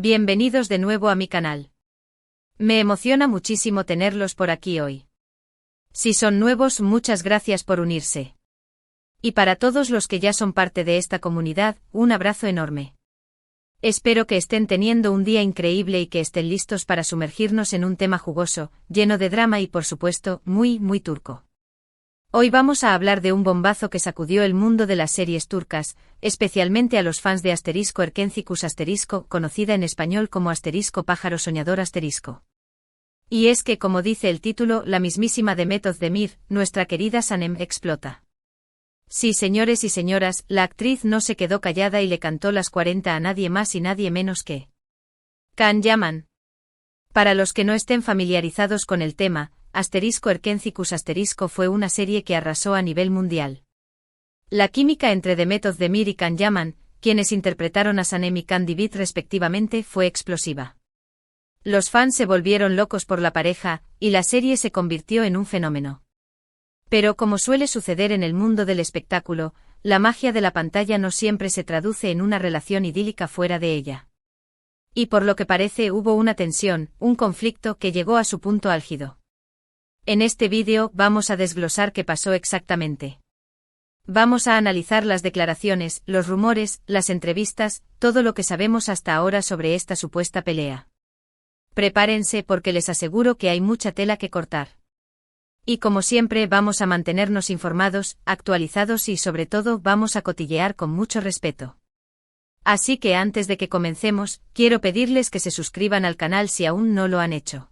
Bienvenidos de nuevo a mi canal. Me emociona muchísimo tenerlos por aquí hoy. Si son nuevos, muchas gracias por unirse. Y para todos los que ya son parte de esta comunidad, un abrazo enorme. Espero que estén teniendo un día increíble y que estén listos para sumergirnos en un tema jugoso, lleno de drama y por supuesto, muy turco. Hoy vamos a hablar de un bombazo que sacudió el mundo de las series turcas, especialmente a los fans de *Erkencikus*, conocida en español como *Pájaro Soñador*. Y es que, como dice el título, la mismísima Demet Özdemir, nuestra querida Sanem, explota. Sí, señores y señoras, la actriz no se quedó callada y le cantó las 40 a nadie más y nadie menos que Can Yaman. Para los que no estén familiarizados con el tema, *Erkencikus* fue una serie que arrasó a nivel mundial. La química entre Demet Özdemir y Can Yaman, quienes interpretaron a Sanem y Can Divit respectivamente, fue explosiva. Los fans se volvieron locos por la pareja, y la serie se convirtió en un fenómeno. Pero como suele suceder en el mundo del espectáculo, la magia de la pantalla no siempre se traduce en una relación idílica fuera de ella. Y por lo que parece hubo una tensión, un conflicto que llegó a su punto álgido. En este vídeo vamos a desglosar qué pasó exactamente. Vamos a analizar las declaraciones, los rumores, las entrevistas, todo lo que sabemos hasta ahora sobre esta supuesta pelea. Prepárense porque les aseguro que hay mucha tela que cortar. Y como siempre vamos a mantenernos informados, actualizados y sobre todo vamos a cotillear con mucho respeto. Así que antes de que comencemos, quiero pedirles que se suscriban al canal si aún no lo han hecho.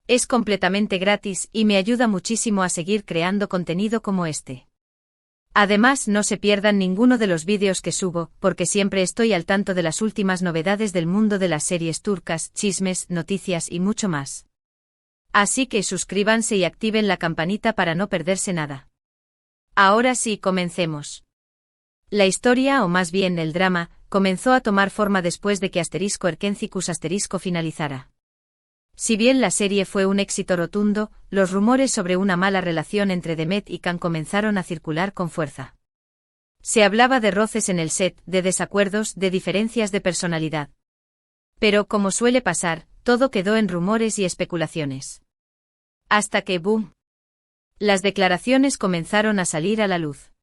Es completamente gratis y me ayuda muchísimo a seguir creando contenido como este. Además, no se pierdan ninguno de los vídeos que subo, porque siempre estoy al tanto de las últimas novedades del mundo de las series turcas, chismes, noticias y mucho más. Así que suscríbanse y activen la campanita para no perderse nada. Ahora sí, comencemos. La historia, o más bien el drama, comenzó a tomar forma después de que *Erkencikus* finalizara. Si bien la serie fue un éxito rotundo, los rumores sobre una mala relación entre Demet y Can comenzaron a circular con fuerza. Se hablaba de roces en el set, de desacuerdos, de diferencias de personalidad. Pero como suele pasar, todo quedó en rumores y especulaciones. Hasta que, ¡boom!, las declaraciones comenzaron a salir a la luz.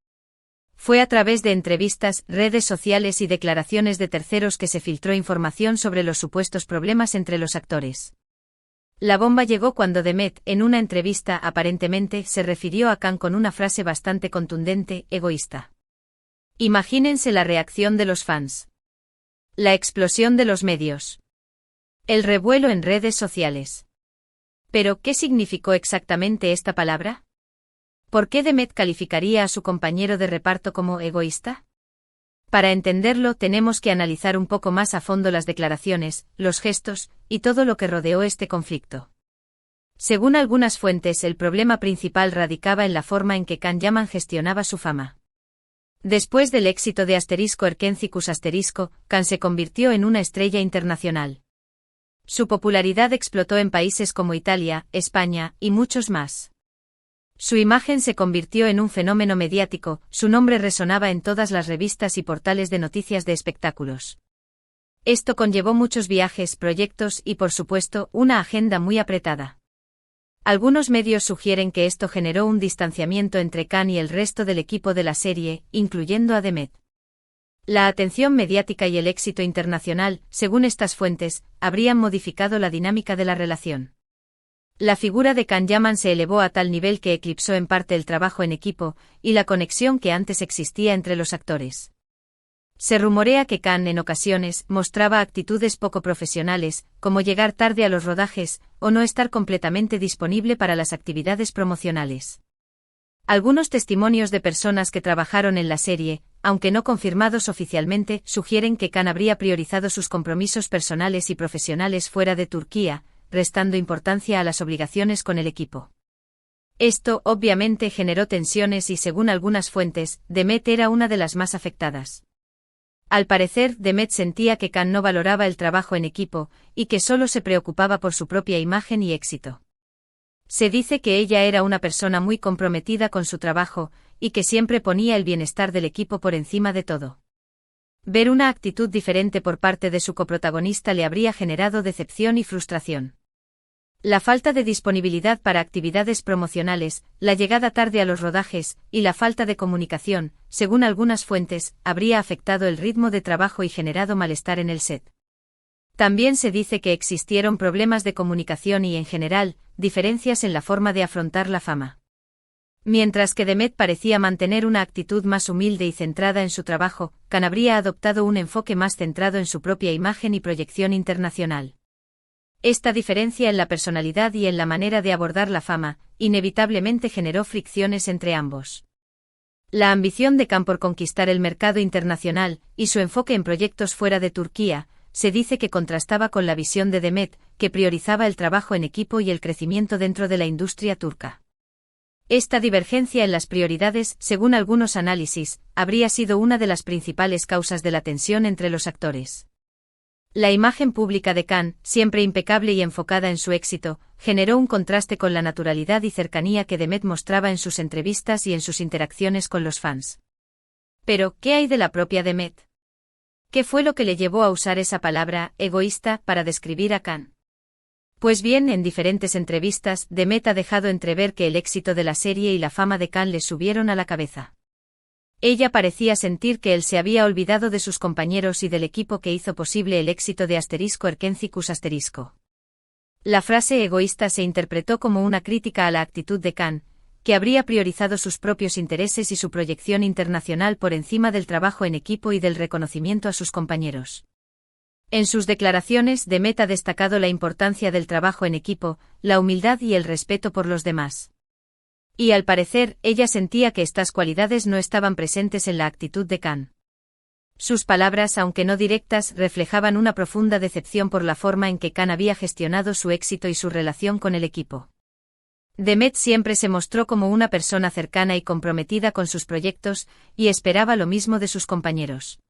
Fue a través de entrevistas, redes sociales y declaraciones de terceros que se filtró información sobre los supuestos problemas entre los actores. La bomba llegó cuando Demet, en una entrevista aparentemente, se refirió a Can con una frase bastante contundente: egoísta. Imagínense la reacción de los fans. La explosión de los medios. El revuelo en redes sociales. ¿Pero qué significó exactamente esta palabra? ¿Por qué Demet calificaría a su compañero de reparto como egoísta? Para entenderlo tenemos que analizar un poco más a fondo las declaraciones, los gestos, y todo lo que rodeó este conflicto. Según algunas fuentes, el problema principal radicaba en la forma en que Can Yaman gestionaba su fama. Después del éxito de *Erkencikus*, Can se convirtió en una estrella internacional. Su popularidad explotó en países como Italia, España, y muchos más. Su imagen se convirtió en un fenómeno mediático, su nombre resonaba en todas las revistas y portales de noticias de espectáculos. Esto conllevó muchos viajes, proyectos y, por supuesto, una agenda muy apretada. Algunos medios sugieren que esto generó un distanciamiento entre Can y el resto del equipo de la serie, incluyendo a Demet. La atención mediática y el éxito internacional, según estas fuentes, habrían modificado la dinámica de la relación. La figura de Can Yaman se elevó a tal nivel que eclipsó en parte el trabajo en equipo y la conexión que antes existía entre los actores. Se rumorea que Can en ocasiones mostraba actitudes poco profesionales, como llegar tarde a los rodajes o no estar completamente disponible para las actividades promocionales. Algunos testimonios de personas que trabajaron en la serie, aunque no confirmados oficialmente, sugieren que Can habría priorizado sus compromisos personales y profesionales fuera de Turquía, restando importancia a las obligaciones con el equipo. Esto, obviamente, generó tensiones y, según algunas fuentes, Demet era una de las más afectadas. Al parecer, Demet sentía que Can no valoraba el trabajo en equipo, y que solo se preocupaba por su propia imagen y éxito. Se dice que ella era una persona muy comprometida con su trabajo, y que siempre ponía el bienestar del equipo por encima de todo. Ver una actitud diferente por parte de su coprotagonista le habría generado decepción y frustración. La falta de disponibilidad para actividades promocionales, la llegada tarde a los rodajes, y la falta de comunicación, según algunas fuentes, habría afectado el ritmo de trabajo y generado malestar en el set. También se dice que existieron problemas de comunicación y, en general, diferencias en la forma de afrontar la fama. Mientras que Demet parecía mantener una actitud más humilde y centrada en su trabajo, Khan habría adoptado un enfoque más centrado en su propia imagen y proyección internacional. Esta diferencia en la personalidad y en la manera de abordar la fama, inevitablemente generó fricciones entre ambos. La ambición de Khan por conquistar el mercado internacional, y su enfoque en proyectos fuera de Turquía, se dice que contrastaba con la visión de Demet, que priorizaba el trabajo en equipo y el crecimiento dentro de la industria turca. Esta divergencia en las prioridades, según algunos análisis, habría sido una de las principales causas de la tensión entre los actores. La imagen pública de Khan, siempre impecable y enfocada en su éxito, generó un contraste con la naturalidad y cercanía que Demet mostraba en sus entrevistas y en sus interacciones con los fans. Pero, ¿qué hay de la propia Demet? ¿Qué fue lo que le llevó a usar esa palabra, egoísta, para describir a Khan? Pues bien, en diferentes entrevistas, Demet ha dejado entrever que el éxito de la serie y la fama de Khan le subieron a la cabeza. Ella parecía sentir que él se había olvidado de sus compañeros y del equipo que hizo posible el éxito de Erkencicus *. La frase egoísta se interpretó como una crítica a la actitud de Khan, que habría priorizado sus propios intereses y su proyección internacional por encima del trabajo en equipo y del reconocimiento a sus compañeros. En sus declaraciones, Demet ha destacado la importancia del trabajo en equipo, la humildad y el respeto por los demás. Y al parecer, ella sentía que estas cualidades no estaban presentes en la actitud de Khan. Sus palabras, aunque no directas, reflejaban una profunda decepción por la forma en que Khan había gestionado su éxito y su relación con el equipo. Demet siempre se mostró como una persona cercana y comprometida con sus proyectos, y esperaba lo mismo de sus compañeros.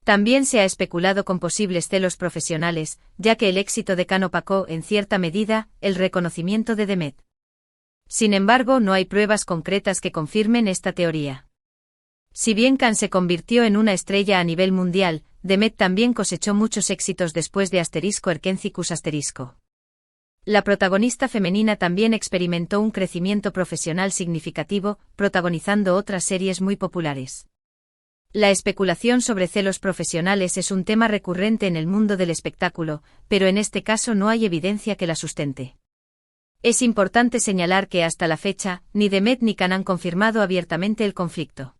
También se ha especulado con posibles celos profesionales, ya que el éxito de Khan opacó, en cierta medida, el reconocimiento de Demet. Sin embargo, no hay pruebas concretas que confirmen esta teoría. Si bien Khan se convirtió en una estrella a nivel mundial, Demet también cosechó muchos éxitos después de Erkencicus *. La protagonista femenina también experimentó un crecimiento profesional significativo, protagonizando otras series muy populares. La especulación sobre celos profesionales es un tema recurrente en el mundo del espectáculo, pero en este caso no hay evidencia que la sustente. Es importante señalar que hasta la fecha, ni Demet ni Khan han confirmado abiertamente el conflicto.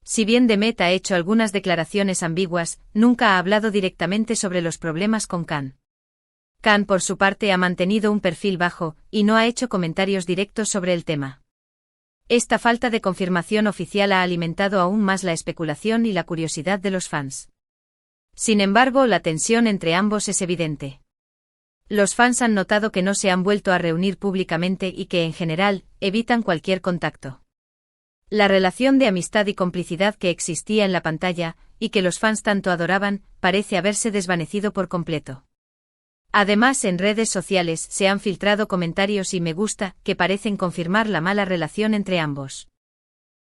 Si bien Demet ha hecho algunas declaraciones ambiguas, nunca ha hablado directamente sobre los problemas con Khan. Khan, por su parte, ha mantenido un perfil bajo, y no ha hecho comentarios directos sobre el tema. Esta falta de confirmación oficial ha alimentado aún más la especulación y la curiosidad de los fans. Sin embargo, la tensión entre ambos es evidente. Los fans han notado que no se han vuelto a reunir públicamente y que, en general, evitan cualquier contacto. La relación de amistad y complicidad que existía en la pantalla, y que los fans tanto adoraban, parece haberse desvanecido por completo. Además, en redes sociales se han filtrado comentarios y me gusta que parecen confirmar la mala relación entre ambos.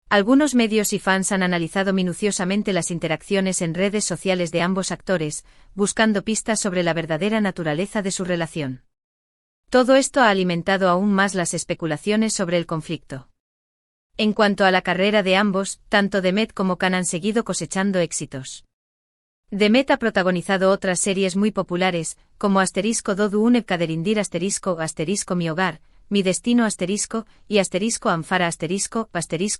Algunos medios y fans han analizado minuciosamente las interacciones en redes sociales de ambos actores, buscando pistas sobre la verdadera naturaleza de su relación. Todo esto ha alimentado aún más las especulaciones sobre el conflicto. En cuanto a la carrera de ambos, tanto Demet como Khan han seguido cosechando éxitos. Demet ha protagonizado otras series muy populares, como Dodu Uneb Kaderindir *, Mi Hogar, Mi Destino y Amfara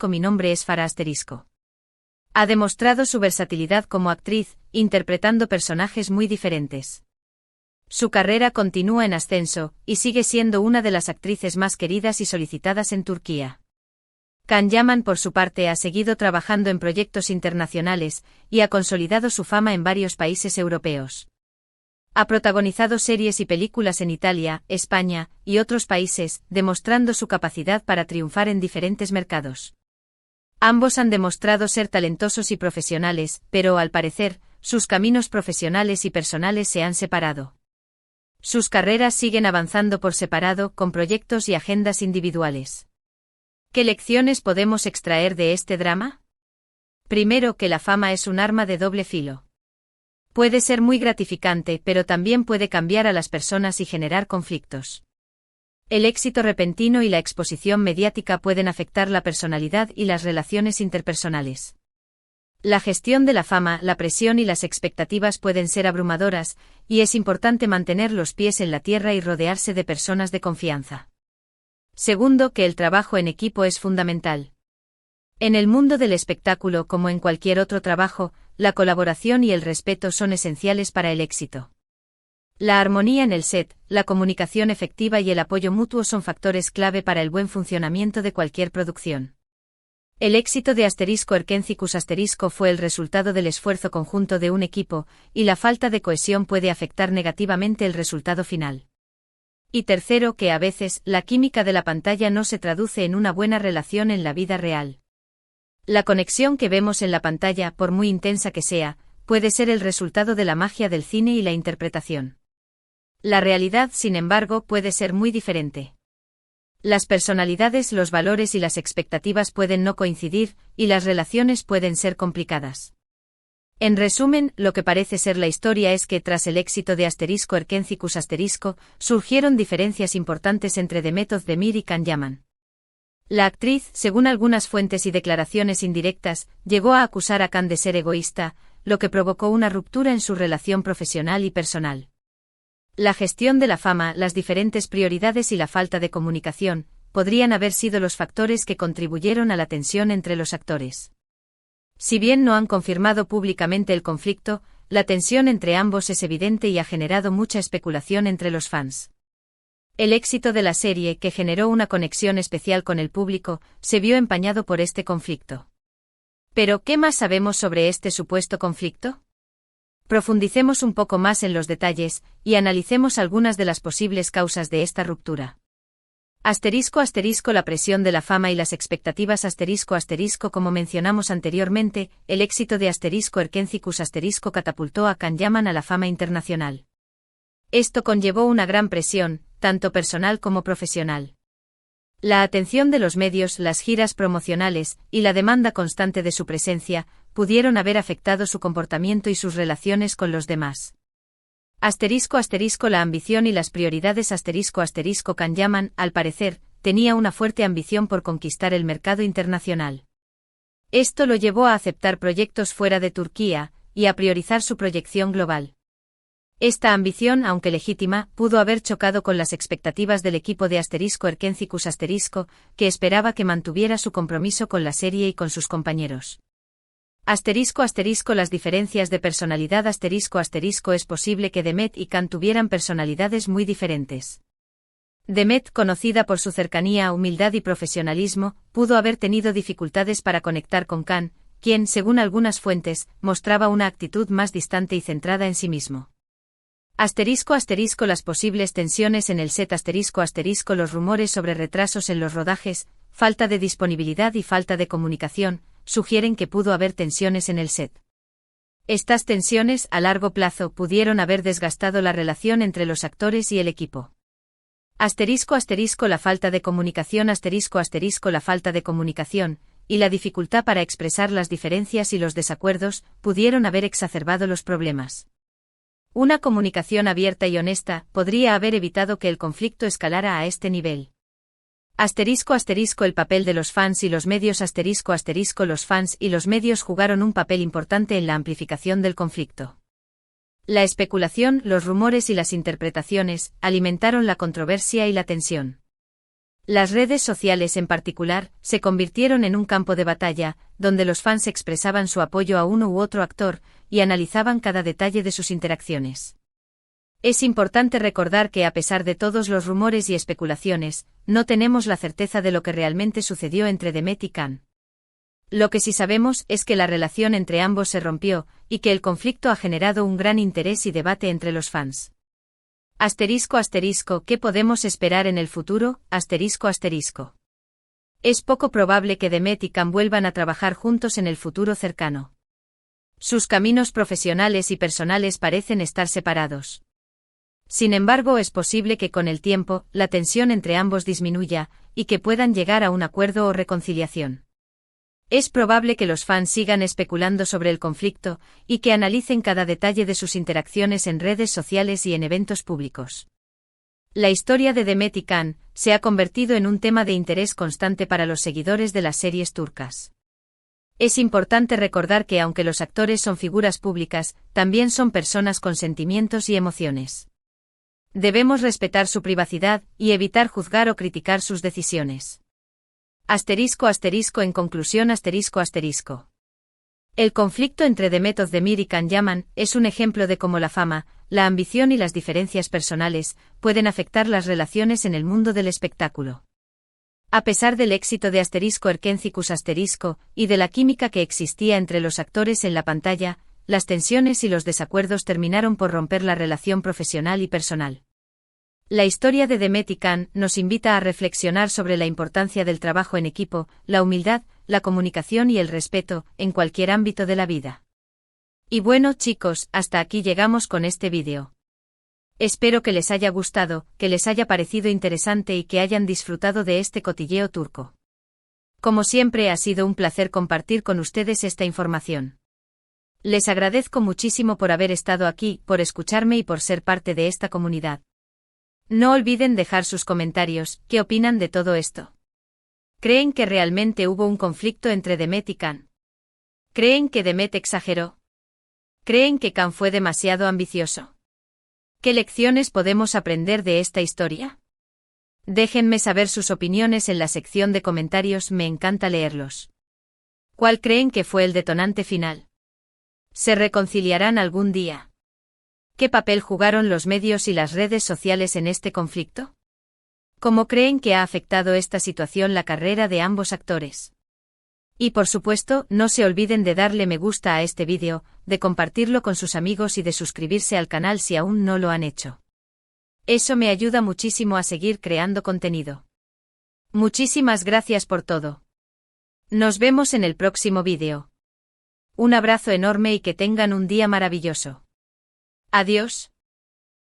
Mi Nombre es Farah *. Ha demostrado su versatilidad como actriz, interpretando personajes muy diferentes. Su carrera continúa en ascenso, y sigue siendo una de las actrices más queridas y solicitadas en Turquía. Can Yaman, por su parte, ha seguido trabajando en proyectos internacionales, y ha consolidado su fama en varios países europeos. Ha protagonizado series y películas en Italia, España, y otros países, demostrando su capacidad para triunfar en diferentes mercados. Ambos han demostrado ser talentosos y profesionales, pero, al parecer, sus caminos profesionales y personales se han separado. Sus carreras siguen avanzando por separado, con proyectos y agendas individuales. ¿Qué lecciones podemos extraer de este drama? Primero, que la fama es un arma de doble filo. Puede ser muy gratificante, pero también puede cambiar a las personas y generar conflictos. El éxito repentino y la exposición mediática pueden afectar la personalidad y las relaciones interpersonales. La gestión de la fama, la presión y las expectativas pueden ser abrumadoras, y es importante mantener los pies en la tierra y rodearse de personas de confianza. Segundo, que el trabajo en equipo es fundamental. En el mundo del espectáculo, como en cualquier otro trabajo, la colaboración y el respeto son esenciales para el éxito. La armonía en el set, la comunicación efectiva y el apoyo mutuo son factores clave para el buen funcionamiento de cualquier producción. El éxito de *Erkencicus* fue el resultado del esfuerzo conjunto de un equipo, y la falta de cohesión puede afectar negativamente el resultado final. Y tercero, que a veces, la química de la pantalla no se traduce en una buena relación en la vida real. La conexión que vemos en la pantalla, por muy intensa que sea, puede ser el resultado de la magia del cine y la interpretación. La realidad, sin embargo, puede ser muy diferente. Las personalidades, los valores y las expectativas pueden no coincidir, y las relaciones pueden ser complicadas. En resumen, lo que parece ser la historia es que tras el éxito de *Erkencicus*, surgieron diferencias importantes entre Demet Özdemir y Can Yaman. La actriz, según algunas fuentes y declaraciones indirectas, llegó a acusar a Can de ser egoísta, lo que provocó una ruptura en su relación profesional y personal. La gestión de la fama, las diferentes prioridades y la falta de comunicación, podrían haber sido los factores que contribuyeron a la tensión entre los actores. Si bien no han confirmado públicamente el conflicto, la tensión entre ambos es evidente y ha generado mucha especulación entre los fans. El éxito de la serie, que generó una conexión especial con el público, se vio empañado por este conflicto. Pero, ¿qué más sabemos sobre este supuesto conflicto? Profundicemos un poco más en los detalles, y analicemos algunas de las posibles causas de esta ruptura. La presión de la fama y las expectativas como mencionamos anteriormente, el éxito de *Erkencicus* catapultó a Can Yaman a la fama internacional. Esto conllevó una gran presión, tanto personal como profesional. La atención de los medios, las giras promocionales, y la demanda constante de su presencia, pudieron haber afectado su comportamiento y sus relaciones con los demás. La ambición y las prioridades Can Yaman, al parecer, tenía una fuerte ambición por conquistar el mercado internacional. Esto lo llevó a aceptar proyectos fuera de Turquía, y a priorizar su proyección global. Esta ambición, aunque legítima, pudo haber chocado con las expectativas del equipo de *Erkencicus*, que esperaba que mantuviera su compromiso con la serie y con sus compañeros. Las diferencias de personalidad es posible que Demet y Can tuvieran personalidades muy diferentes. Demet, conocida por su cercanía, humildad y profesionalismo, pudo haber tenido dificultades para conectar con Can, quien, según algunas fuentes, mostraba una actitud más distante y centrada en sí mismo. Las posibles tensiones en el set los rumores sobre retrasos en los rodajes, falta de disponibilidad y falta de comunicación, sugieren que pudo haber tensiones en el set. Estas tensiones, a largo plazo, pudieron haber desgastado la relación entre los actores y el equipo. La falta de comunicación la falta de comunicación, y la dificultad para expresar las diferencias y los desacuerdos, pudieron haber exacerbado los problemas. Una comunicación abierta y honesta podría haber evitado que el conflicto escalara a este nivel. El papel de los fans y los medios los fans y los medios jugaron un papel importante en la amplificación del conflicto. La especulación, los rumores y las interpretaciones alimentaron la controversia y la tensión. Las redes sociales en particular se convirtieron en un campo de batalla, donde los fans expresaban su apoyo a uno u otro actor, y analizaban cada detalle de sus interacciones. Es importante recordar que a pesar de todos los rumores y especulaciones, no tenemos la certeza de lo que realmente sucedió entre Demet y Can. Lo que sí sabemos es que la relación entre ambos se rompió, y que el conflicto ha generado un gran interés y debate entre los fans. ¿Qué podemos esperar en el futuro? Es poco probable que Demet y Can vuelvan a trabajar juntos en el futuro cercano. Sus caminos profesionales y personales parecen estar separados. Sin embargo, es posible que con el tiempo, la tensión entre ambos disminuya, y que puedan llegar a un acuerdo o reconciliación. Es probable que los fans sigan especulando sobre el conflicto y que analicen cada detalle de sus interacciones en redes sociales y en eventos públicos. La historia de Demet y Can se ha convertido en un tema de interés constante para los seguidores de las series turcas. Es importante recordar que aunque los actores son figuras públicas, también son personas con sentimientos y emociones. Debemos respetar su privacidad y evitar juzgar o criticar sus decisiones. ***, en conclusión ***. El conflicto entre Demet Özdemir y Can Yaman es un ejemplo de cómo la fama, la ambición y las diferencias personales pueden afectar las relaciones en el mundo del espectáculo. A pesar del éxito de ***Erkencikus** y de la química que existía entre los actores en la pantalla, las tensiones y los desacuerdos terminaron por romper la relación profesional y personal. La historia de Demet y Can nos invita a reflexionar sobre la importancia del trabajo en equipo, la humildad, la comunicación y el respeto, en cualquier ámbito de la vida. Y bueno chicos, hasta aquí llegamos con este vídeo. Espero que les haya gustado, que les haya parecido interesante y que hayan disfrutado de este cotilleo turco. Como siempre ha sido un placer compartir con ustedes esta información. Les agradezco muchísimo por haber estado aquí, por escucharme y por ser parte de esta comunidad. No olviden dejar sus comentarios, ¿qué opinan de todo esto? ¿Creen que realmente hubo un conflicto entre Demet y Can? ¿Creen que Demet exageró? ¿Creen que Can fue demasiado ambicioso? ¿Qué lecciones podemos aprender de esta historia? Déjenme saber sus opiniones en la sección de comentarios, me encanta leerlos. ¿Cuál creen que fue el detonante final? ¿Se reconciliarán algún día? ¿Qué papel jugaron los medios y las redes sociales en este conflicto? ¿Cómo creen que ha afectado esta situación la carrera de ambos actores? Y por supuesto, no se olviden de darle me gusta a este vídeo, de compartirlo con sus amigos y de suscribirse al canal si aún no lo han hecho. Eso me ayuda muchísimo a seguir creando contenido. Muchísimas gracias por todo. Nos vemos en el próximo vídeo. Un abrazo enorme y que tengan un día maravilloso. Adiós.